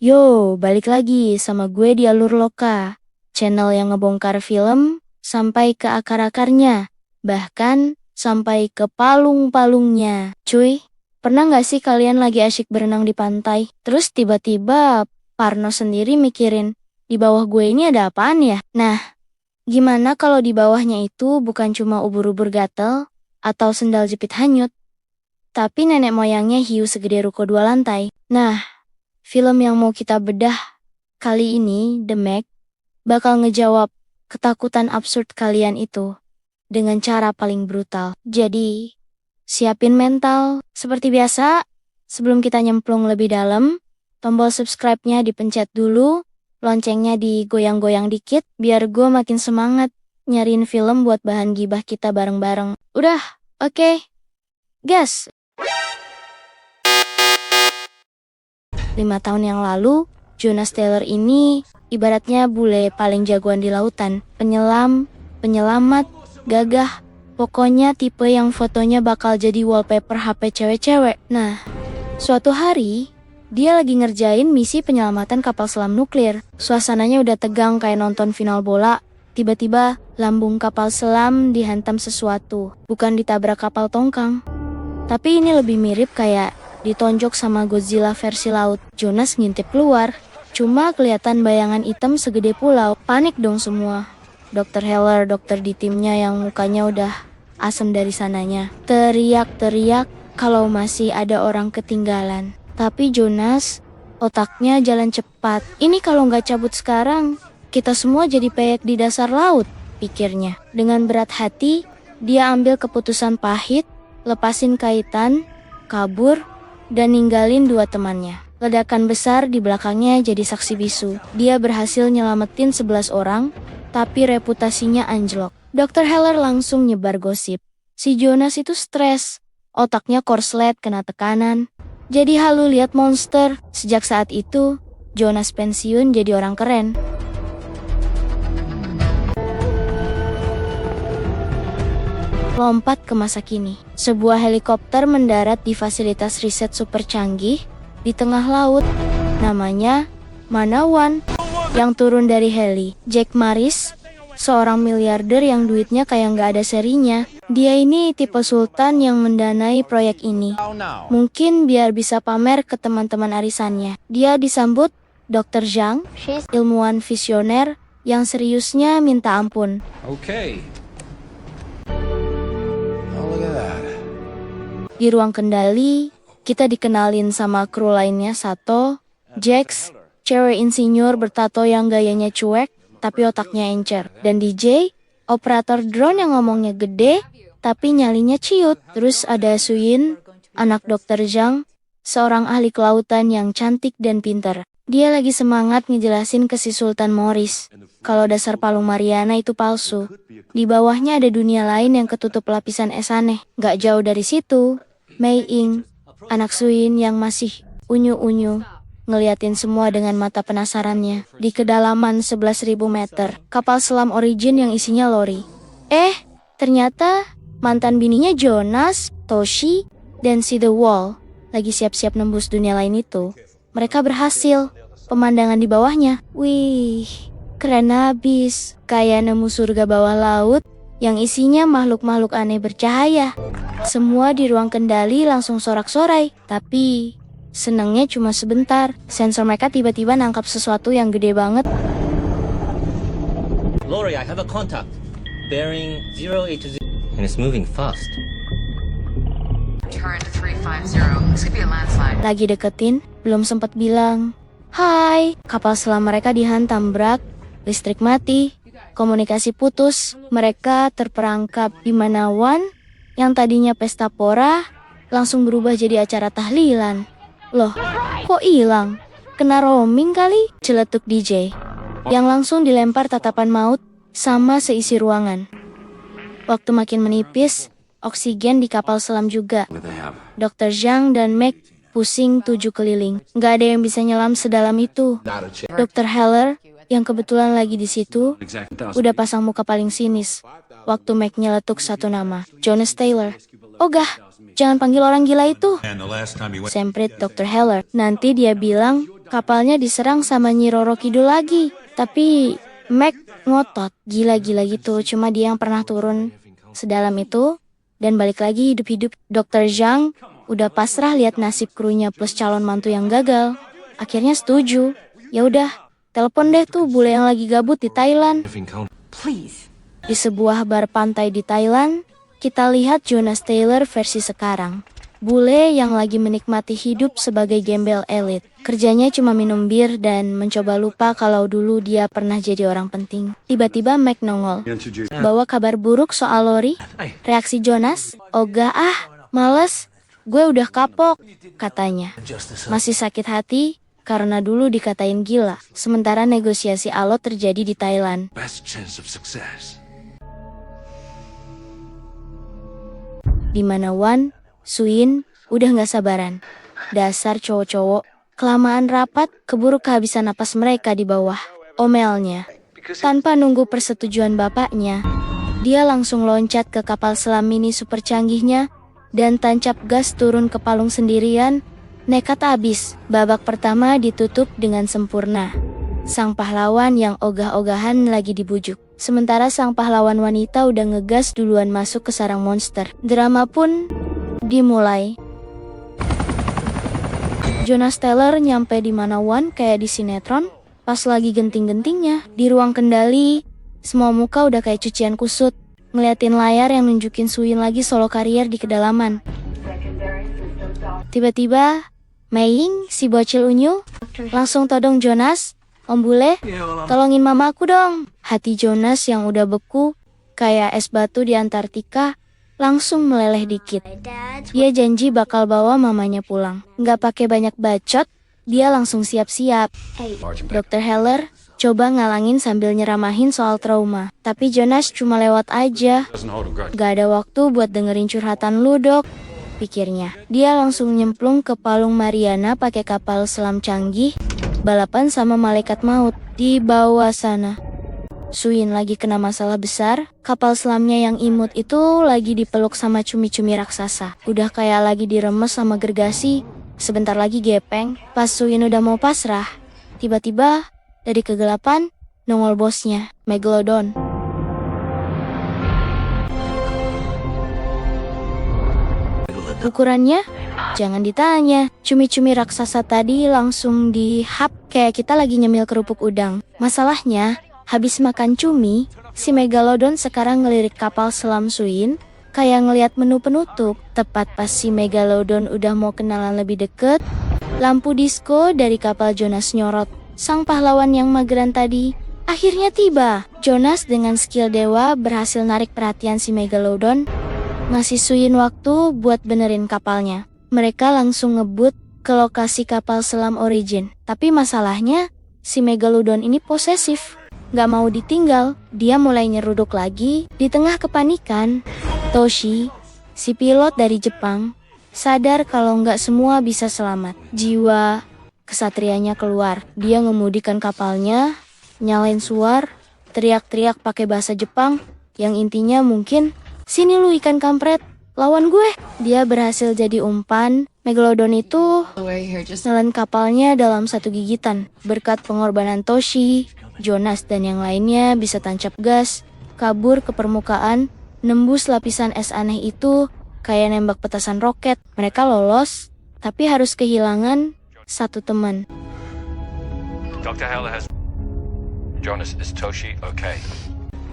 Yo, balik lagi sama gue di Alur Loka, channel yang ngebongkar film sampai ke akar-akarnya, bahkan sampai ke palung-palungnya. Cuy, pernah gak sih kalian lagi asyik berenang di pantai, terus tiba-tiba Parno sendiri mikirin, di bawah gue ini ada apaan ya? Nah, gimana kalau di bawahnya itu bukan cuma ubur-ubur gatel atau sendal jepit hanyut, tapi nenek moyangnya hiu segede ruko 2 lantai? Nah, film yang mau kita bedah kali ini, The Meg, bakal ngejawab ketakutan absurd kalian itu dengan cara paling brutal. Jadi, siapin mental. Seperti biasa, sebelum kita nyemplung lebih dalam, tombol subscribe-nya dipencet dulu, loncengnya digoyang-goyang dikit, biar gue makin semangat nyariin film buat bahan gibah kita bareng-bareng. Udah, oke. Gas! 5 tahun yang lalu, Jonas Taylor ini ibaratnya bule paling jagoan di lautan. Penyelam, penyelamat, gagah, pokoknya tipe yang fotonya bakal jadi wallpaper HP cewek-cewek. Nah, suatu hari, dia lagi ngerjain misi penyelamatan kapal selam nuklir. Suasananya udah tegang kayak nonton final bola. Tiba-tiba, lambung kapal selam dihantam sesuatu. Bukan ditabrak kapal tongkang. Tapi ini lebih mirip kayak ditonjok sama Godzilla versi laut. Jonas ngintip keluar, cuma kelihatan bayangan hitam segede pulau. Panik dong semua. Dr. Heller, dokter di timnya yang mukanya udah asem dari sananya, teriak-teriak kalau masih ada orang ketinggalan. Tapi Jonas, otaknya jalan cepat. Ini kalau nggak cabut sekarang, kita semua jadi peyek di dasar laut, pikirnya. Dengan berat hati, dia ambil keputusan pahit, lepasin kaitan, kabur, dan ninggalin 2 temannya. Ledakan besar di belakangnya jadi saksi bisu. Dia berhasil nyelamatin 11 orang, tapi reputasinya anjlok. Dr. Heller langsung nyebar gosip. Si Jonas itu stres, otaknya korslet kena tekanan. Jadi halu lihat monster. Sejak saat itu, Jonas pensiun jadi orang keren. Lompat ke masa kini. Sebuah helikopter mendarat di fasilitas riset super canggih di tengah laut. Namanya Manawan. Yang turun dari heli, Jack Maris, seorang miliarder yang duitnya kayak nggak ada serinya. Dia ini tipe sultan yang mendanai proyek ini. Mungkin biar bisa pamer ke teman-teman arisannya. Dia disambut Dr. Zhang, ilmuwan visioner yang seriusnya minta ampun. Di ruang kendali, kita dikenalin sama kru lainnya. Sato, Jax, cewek insinyur bertato yang gayanya cuek, tapi otaknya encer. Dan DJ, operator drone yang ngomongnya gede, tapi nyalinya ciut. Terus ada Suyin, anak Dr. Zhang, seorang ahli kelautan yang cantik dan pintar. Dia lagi semangat ngejelasin ke si Sultan Morris kalau dasar Palung Mariana itu palsu. Di bawahnya ada dunia lain yang ketutup lapisan es aneh. Gak jauh dari situ, Mei Ying, anak Suyin yang masih unyu-unyu, ngeliatin semua dengan mata penasarannya. Di kedalaman 11.000 meter, kapal selam Origin yang isinya Lori. Ternyata mantan bininya Jonas, Toshi, dan si The Wall lagi siap-siap nembus dunia lain itu. Mereka berhasil. Pemandangan di bawahnya, wih, keren abis. Kayak nemu surga bawah laut yang isinya makhluk-makhluk aneh bercahaya. Semua di ruang kendali langsung sorak-sorai. Tapi senangnya cuma sebentar. Sensor mereka tiba-tiba nangkap sesuatu yang gede banget. Lori, I have a contact. Bearing 080 and it's moving fast. Turn to 350. This could be a landslide. Lagi deketin, belum sempat bilang, "Hai." Kapal selam mereka dihantam brak, listrik mati, komunikasi putus. Mereka terperangkap di Manawan yang tadinya pesta pora, langsung berubah jadi acara tahlilan. Loh, kok hilang? Kena roaming kali? Celetuk DJ, yang langsung dilempar tatapan maut sama seisi ruangan. Waktu makin menipis, oksigen di kapal selam juga. Dr. Zhang dan Meg pusing 7 keliling. Nggak ada yang bisa nyelam sedalam itu. Dr. Heller, yang kebetulan lagi di situ, udah pasang muka paling sinis. Waktu Meg nyeletuk satu nama, Jonas Taylor. "Ogah, jangan panggil orang gila itu," semprit Dr. Heller. "Nanti dia bilang kapalnya diserang sama Nyi Roro Kidul lagi. Tapi Mac ngotot, gila-gila gitu. Cuma dia yang pernah turun sedalam itu dan balik lagi hidup-hidup. Dr. Zhang udah pasrah lihat nasib krunya plus calon mantu yang gagal. Akhirnya setuju. Ya udah, telepon deh tuh bule yang lagi gabut di Thailand. Please. Di sebuah bar pantai di Thailand, kita lihat Jonas Taylor versi sekarang. Bule yang lagi menikmati hidup sebagai gembel elit. Kerjanya cuma minum bir dan mencoba lupa kalau dulu dia pernah jadi orang penting. Tiba-tiba Mac nongol. Bawa kabar buruk soal Lori. Reaksi Jonas, "Ogah males, gue udah kapok," katanya. Masih sakit hati karena dulu dikatain gila. Sementara negosiasi alot terjadi di Thailand. Di mana Wan, Suin, udah gak sabaran. Dasar cowok-cowok, kelamaan rapat, keburu kehabisan napas mereka di bawah. Omelnya. Tanpa nunggu persetujuan bapaknya, dia langsung loncat ke kapal selam mini super canggihnya, dan tancap gas turun ke palung sendirian. Nekat abis, babak pertama ditutup dengan sempurna. Sang pahlawan yang ogah-ogahan lagi dibujuk. Sementara sang pahlawan wanita udah ngegas duluan masuk ke sarang monster. Drama pun dimulai. Jonas Taylor nyampe di mana Wan kayak di sinetron. Pas lagi genting-gentingnya, di ruang kendali, semua muka udah kayak cucian kusut. Ngeliatin layar yang nunjukin Suin lagi solo karier di kedalaman. Tiba-tiba, Meiying, si bocil unyu, langsung todong Jonas. "Om bule, tolongin mamaku dong." Hati Jonas yang udah beku, kayak es batu di Antartika, langsung meleleh dikit. Dia janji bakal bawa mamanya pulang. Nggak pakai banyak bacot, dia langsung siap-siap. Dr. Heller coba ngalangin sambil nyeramahin soal trauma. Tapi Jonas cuma lewat aja. "Gak ada waktu buat dengerin curhatan lu, Dok," pikirnya. Dia langsung nyemplung ke palung Mariana pakai kapal selam canggih, balapan sama malaikat maut di bawah sana. Suin lagi kena masalah besar. Kapal selamnya yang imut itu lagi dipeluk sama cumi-cumi raksasa. Udah kayak lagi diremes sama gergasi. Sebentar lagi gepeng. Pas Suin udah mau pasrah, tiba-tiba dari kegelapan nongol bosnya, Megalodon. Ukurannya? Jangan ditanya. Cumi-cumi raksasa tadi langsung dihap kayak kita lagi nyemil kerupuk udang. Masalahnya, habis makan cumi, si Megalodon sekarang ngelirik kapal selam Suin, kayak ngeliat menu penutup. Tepat pas si Megalodon udah mau kenalan lebih deket, lampu disco dari kapal Jonas nyorot. Sang pahlawan yang mageran tadi akhirnya tiba. Jonas dengan skill dewa berhasil narik perhatian si Megalodon, ngasih Suin waktu buat benerin kapalnya. Mereka langsung ngebut ke lokasi kapal selam Origin. Tapi masalahnya, si Megalodon ini posesif. Gak mau ditinggal, dia mulai nyeruduk lagi. Di tengah kepanikan, Toshi, si pilot dari Jepang, sadar kalau nggak semua bisa selamat. Jiwa kesatrianya keluar. Dia ngemudikan kapalnya, nyalain suar, teriak-teriak pakai bahasa Jepang, yang intinya mungkin, "Sini lu ikan kampret, lawan gue." Dia berhasil jadi umpan. Megalodon itu nelen kapalnya dalam satu gigitan. Berkat pengorbanan Toshi, Jonas dan yang lainnya bisa tancap gas, kabur ke permukaan, nembus lapisan es aneh itu kayak nembak petasan roket. Mereka lolos, tapi harus kehilangan satu teman. Dr. Heller has... Jonas, is Toshi okay?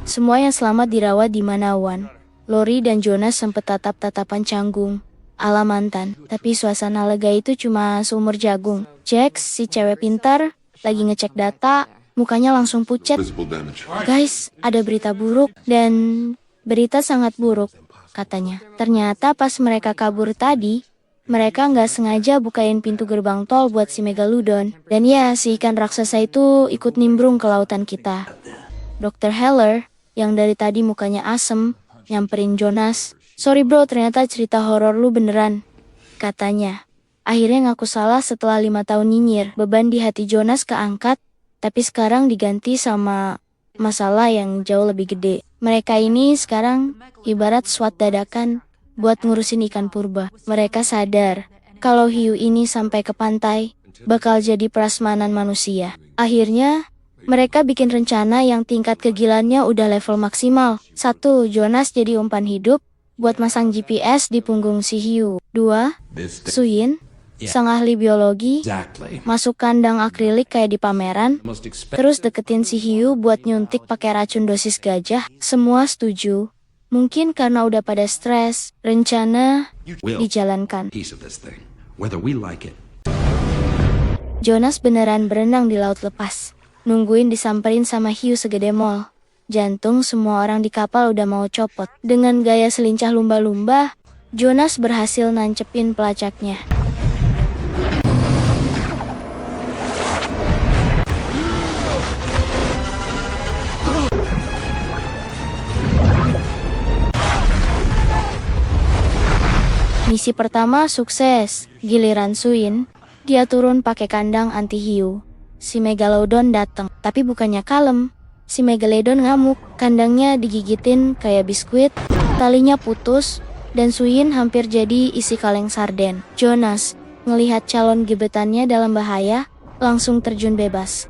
Semua yang selamat dirawat di Manawan. Lori dan Jonas sempet tatap-tatapan canggung ala mantan. Tapi suasana lega itu cuma seumur jagung. Jax, si cewek pintar, lagi ngecek data, mukanya langsung pucat. "Guys, ada berita buruk." Dan berita sangat buruk, katanya. Ternyata pas mereka kabur tadi, mereka nggak sengaja bukain pintu gerbang tol buat si Megalodon. Dan ya, si ikan raksasa itu ikut nimbrung ke lautan kita. Dr. Heller, yang dari tadi mukanya asem, nyamperin Jonas. "Sorry bro, ternyata cerita horor lu beneran," katanya. Akhirnya ngaku salah setelah 5 tahun nyinyir. Beban di hati Jonas keangkat, tapi sekarang diganti sama masalah yang jauh lebih gede. Mereka ini sekarang ibarat SWAT dadakan buat ngurusin ikan purba. Mereka sadar kalau hiu ini sampai ke pantai, bakal jadi prasmanan manusia. Akhirnya, mereka bikin rencana yang tingkat kegilaannya udah level maksimal. 1. Jonas jadi umpan hidup buat masang GPS di punggung si Hugh. 2. Suyin, sang ahli biologi, masuk kandang akrilik kayak di pameran, terus deketin si Hugh buat nyuntik pakai racun dosis gajah. Semua setuju. Mungkin karena udah pada stres, rencana dijalankan. Jonas beneran berenang di laut lepas, nungguin disamperin sama hiu segede mall. Jantung semua orang di kapal udah mau copot. Dengan gaya selincah lumba-lumba, Jonas berhasil nancepin pelacaknya. Misi pertama sukses. Giliran Suyin, dia turun pakai kandang anti hiu. Si Megalodon datang, tapi bukannya kalem. Si Megalodon ngamuk, kandangnya digigitin kayak biskuit, talinya putus, dan Suyin hampir jadi isi kaleng sarden. Jonas, ngelihat calon gebetannya dalam bahaya, langsung terjun bebas.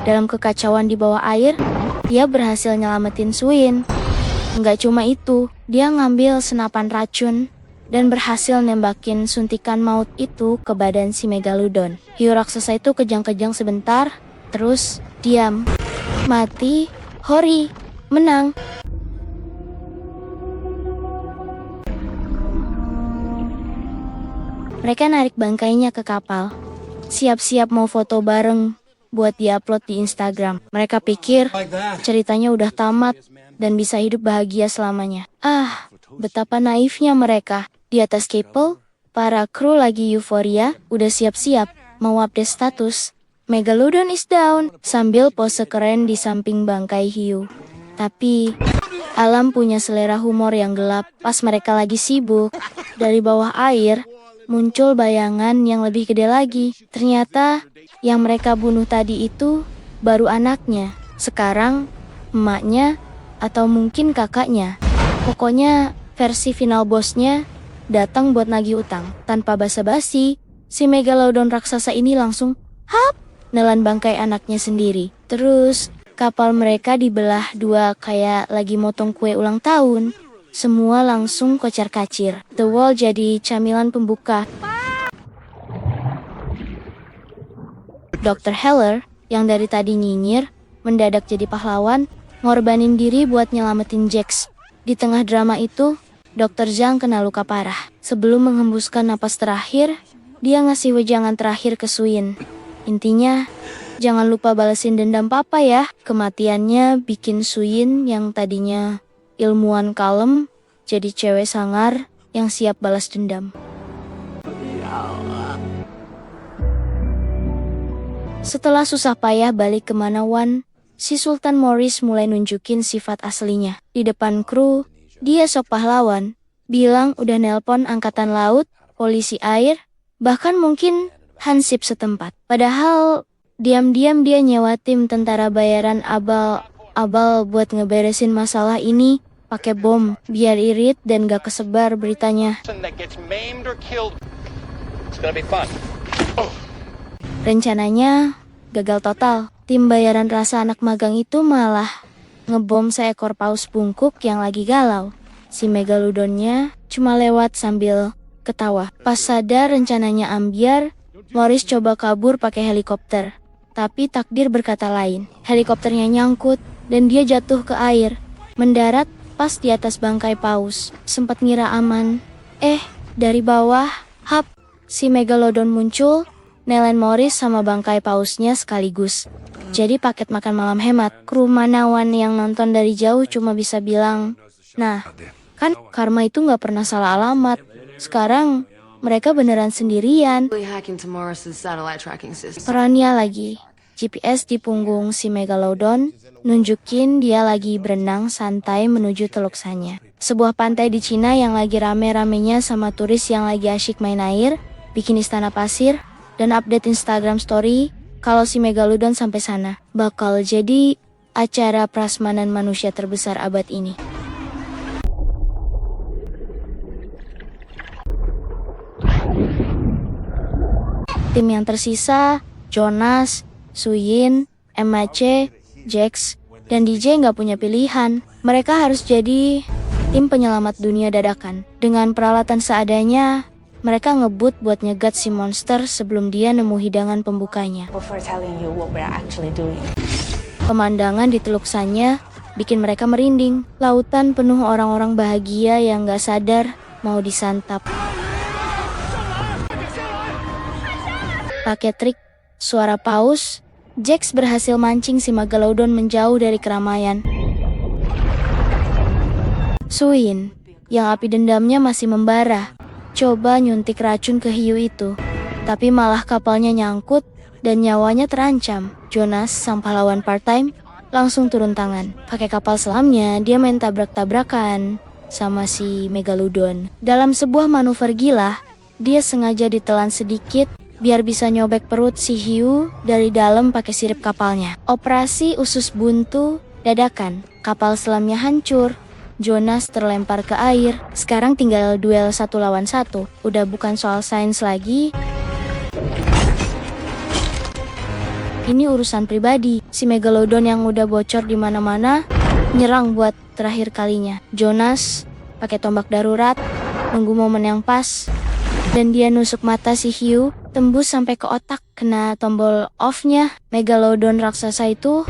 Dalam kekacauan di bawah air, dia berhasil nyelamatin Suyin. Nggak cuma itu, dia ngambil senapan racun dan berhasil nembakin suntikan maut itu ke badan si Megalodon. Hiu raksasa itu kejang-kejang sebentar, terus diam. Mati, Hori, menang. Mereka narik bangkainya ke kapal, siap-siap mau foto bareng buat diupload di Instagram. Mereka pikir ceritanya udah tamat dan bisa hidup bahagia selamanya. Betapa naifnya mereka. Di atas kapal, para kru lagi euforia, udah siap-siap mau update status. Megalodon is down, sambil pose keren di samping bangkai hiu. Tapi, alam punya selera humor yang gelap. Pas mereka lagi sibuk, dari bawah air, muncul bayangan yang lebih gede lagi. Ternyata, yang mereka bunuh tadi itu baru anaknya. Sekarang, emaknya, atau mungkin kakaknya. Pokoknya versi final bosnya datang buat nagih utang. Tanpa basa-basi, si Megalodon raksasa ini langsung nelan bangkai anaknya sendiri. Terus kapal mereka dibelah dua kayak lagi motong kue ulang tahun. Semua langsung kocar-kacir. The Wall jadi camilan pembuka. Dr. Heller yang dari tadi nyinyir mendadak jadi pahlawan, ngorbanin diri buat nyelamatin Jax. Di tengah drama itu, Dr. Zhang kena luka parah. Sebelum menghembuskan napas terakhir, dia ngasih wejangan terakhir ke Suyin. Intinya, jangan lupa balesin dendam papa ya. Kematiannya bikin Suyin yang tadinya ilmuwan kalem, jadi cewek sangar yang siap balas dendam. Setelah susah payah balik ke Manawan, si Sultan Morris mulai nunjukin sifat aslinya. Di depan kru, dia sok pahlawan, bilang udah nelpon angkatan laut, polisi air, bahkan mungkin hansip setempat. Padahal, diam-diam dia nyewa tim tentara bayaran abal buat ngeberesin masalah ini pakai bom, biar irit dan gak kesebar beritanya. Rencananya gagal total. Tim bayaran rasa anak magang itu malah ngebom seekor paus bungkuk yang lagi galau. Si Megalodonnya cuma lewat sambil ketawa. Pas sadar rencananya ambiar, Morris coba kabur pakai helikopter. Tapi takdir berkata lain. Helikopternya nyangkut dan dia jatuh ke air. Mendarat pas di atas bangkai paus. Sempat ngira aman. Dari bawah, si Megalodon muncul, nelen Morris sama bangkai pausnya sekaligus. Jadi paket makan malam hemat. Kru Manawan yang nonton dari jauh cuma bisa bilang, nah, kan karma itu gak pernah salah alamat. Sekarang mereka beneran sendirian. Perannya lagi. GPS di punggung si Megalodon nunjukin dia lagi berenang santai menuju Teluk Sanya. Sebuah pantai di Cina yang lagi rame-ramenya sama turis yang lagi asyik main air, bikin istana pasir, dan update Instagram story kalau si Megalodon sampai sana. Bakal jadi acara prasmanan manusia terbesar abad ini. Tim yang tersisa, Jonas, Suyin, MAC, Jax, dan DJ nggak punya pilihan. Mereka harus jadi tim penyelamat dunia dadakan. Dengan peralatan seadanya, mereka ngebut buat nyegat si monster sebelum dia nemu hidangan pembukanya. Pemandangan di Teluk Sanya bikin mereka merinding. Lautan penuh orang-orang bahagia yang gak sadar mau disantap. Pakai trik suara paus, Jax berhasil mancing si Megalodon menjauh dari keramaian. Suyin, yang api dendamnya masih membara, coba nyuntik racun ke hiu itu. Tapi malah kapalnya nyangkut dan nyawanya terancam. Jonas, sang pahlawan part-time, langsung turun tangan. Pakai kapal selamnya, dia main tabrak-tabrakan sama si Megalodon. Dalam sebuah manuver gila, dia sengaja ditelan sedikit biar bisa nyobek perut si hiu dari dalam pakai sirip kapalnya. Operasi usus buntu dadakan. Kapal selamnya hancur. Jonas terlempar ke air. Sekarang tinggal duel 1 lawan 1. Udah bukan soal sains lagi. Ini urusan pribadi. Si Megalodon yang udah bocor di mana-mana nyerang buat terakhir kalinya. Jonas pakai tombak darurat, nunggu momen yang pas, dan dia nusuk mata si hiu, tembus sampai ke otak. Kena tombol off-nya, Megalodon raksasa itu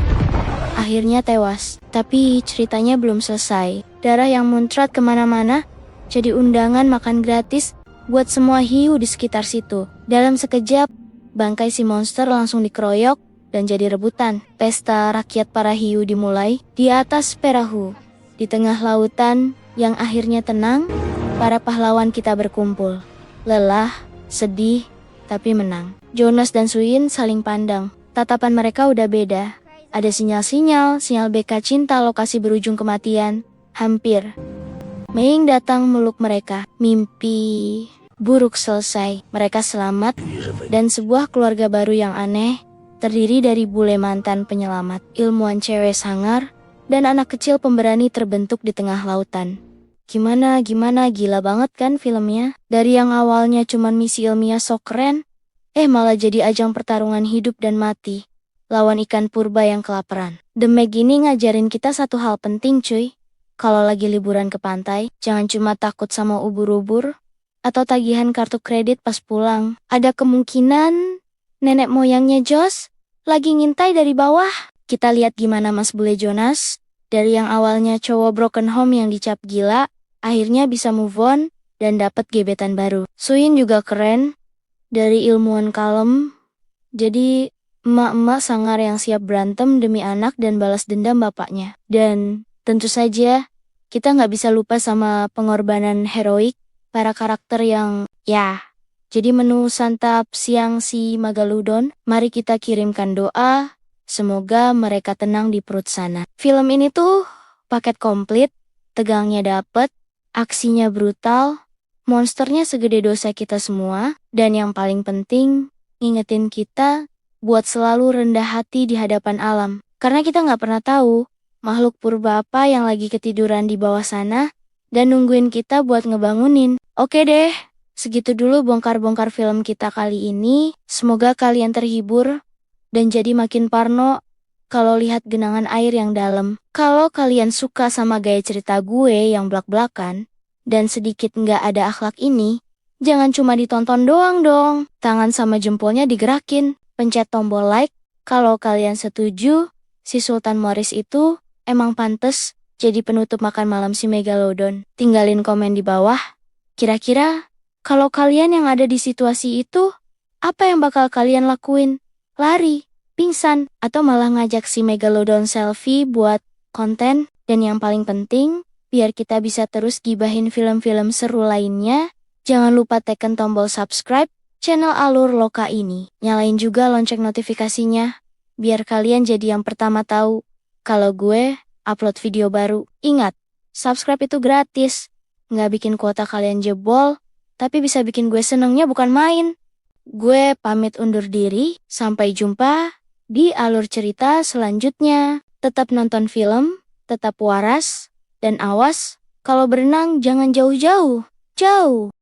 akhirnya tewas. Tapi ceritanya belum selesai. Darah yang muncrat kemana-mana jadi undangan makan gratis buat semua hiu di sekitar situ. Dalam sekejap, bangkai si monster langsung dikeroyok dan jadi rebutan. Pesta rakyat para hiu dimulai di atas perahu. Di tengah lautan yang akhirnya tenang, para pahlawan kita berkumpul. Lelah, sedih, tapi menang. Jonas dan Suyin saling pandang. Tatapan mereka udah beda. Ada sinyal BK cinta lokasi berujung kematian. Hampir. Mei datang meluk mereka. Mimpi buruk selesai. Mereka selamat dan sebuah keluarga baru yang aneh terdiri dari bule mantan penyelamat, ilmuwan cewek sangar, dan anak kecil pemberani terbentuk di tengah lautan. Gimana, gila banget kan filmnya? Dari yang awalnya cuman misi ilmiah sok keren, malah jadi ajang pertarungan hidup dan mati, lawan ikan purba yang kelaparan. The Meg ini ngajarin kita satu hal penting cuy. Kalau lagi liburan ke pantai, jangan cuma takut sama ubur-ubur, atau tagihan kartu kredit pas pulang. Ada kemungkinan nenek moyangnya Josh lagi ngintai dari bawah. Kita lihat gimana Mas Bule Jonas, dari yang awalnya cowok broken home yang dicap gila, akhirnya bisa move on dan dapat gebetan baru. Suyin juga keren, dari ilmuwan kalem, jadi emak-emak sangar yang siap berantem demi anak dan balas dendam bapaknya. Dan tentu saja, kita nggak bisa lupa sama pengorbanan heroik para karakter yang, jadi menu santap siang si Megalodon. Mari kita kirimkan doa, semoga mereka tenang di perut sana. Film ini tuh paket komplit, tegangnya dapet, aksinya brutal, monsternya segede dosa kita semua, dan yang paling penting, ngingetin kita buat selalu rendah hati di hadapan alam. Karena kita nggak pernah tahu makhluk purba apa yang lagi ketiduran di bawah sana dan nungguin kita buat ngebangunin. Oke deh, segitu dulu bongkar-bongkar film kita kali ini. Semoga kalian terhibur dan jadi makin parno kalau lihat genangan air yang dalam. Kalau kalian suka sama gaya cerita gue yang blak-blakan dan sedikit nggak ada akhlak ini, jangan cuma ditonton doang dong. Tangan sama jempolnya digerakin. Pencet tombol like kalau kalian setuju si Sultan Morris itu emang pantes jadi penutup makan malam si Megalodon. Tinggalin komen di bawah. Kira-kira kalau kalian yang ada di situasi itu, apa yang bakal kalian lakuin? Lari, pingsan, atau malah ngajak si Megalodon selfie buat konten? Dan yang paling penting, biar kita bisa terus gibahin film-film seru lainnya, jangan lupa tekan tombol subscribe channel Alur Loka ini. Nyalain juga lonceng notifikasinya, biar kalian jadi yang pertama tahu kalau gue upload video baru. Ingat, subscribe itu gratis. Nggak bikin kuota kalian jebol, tapi bisa bikin gue senengnya bukan main. Gue pamit undur diri, sampai jumpa di alur cerita selanjutnya. Tetap nonton film, tetap waras, dan awas, kalau berenang jangan jauh-jauh. Jauh!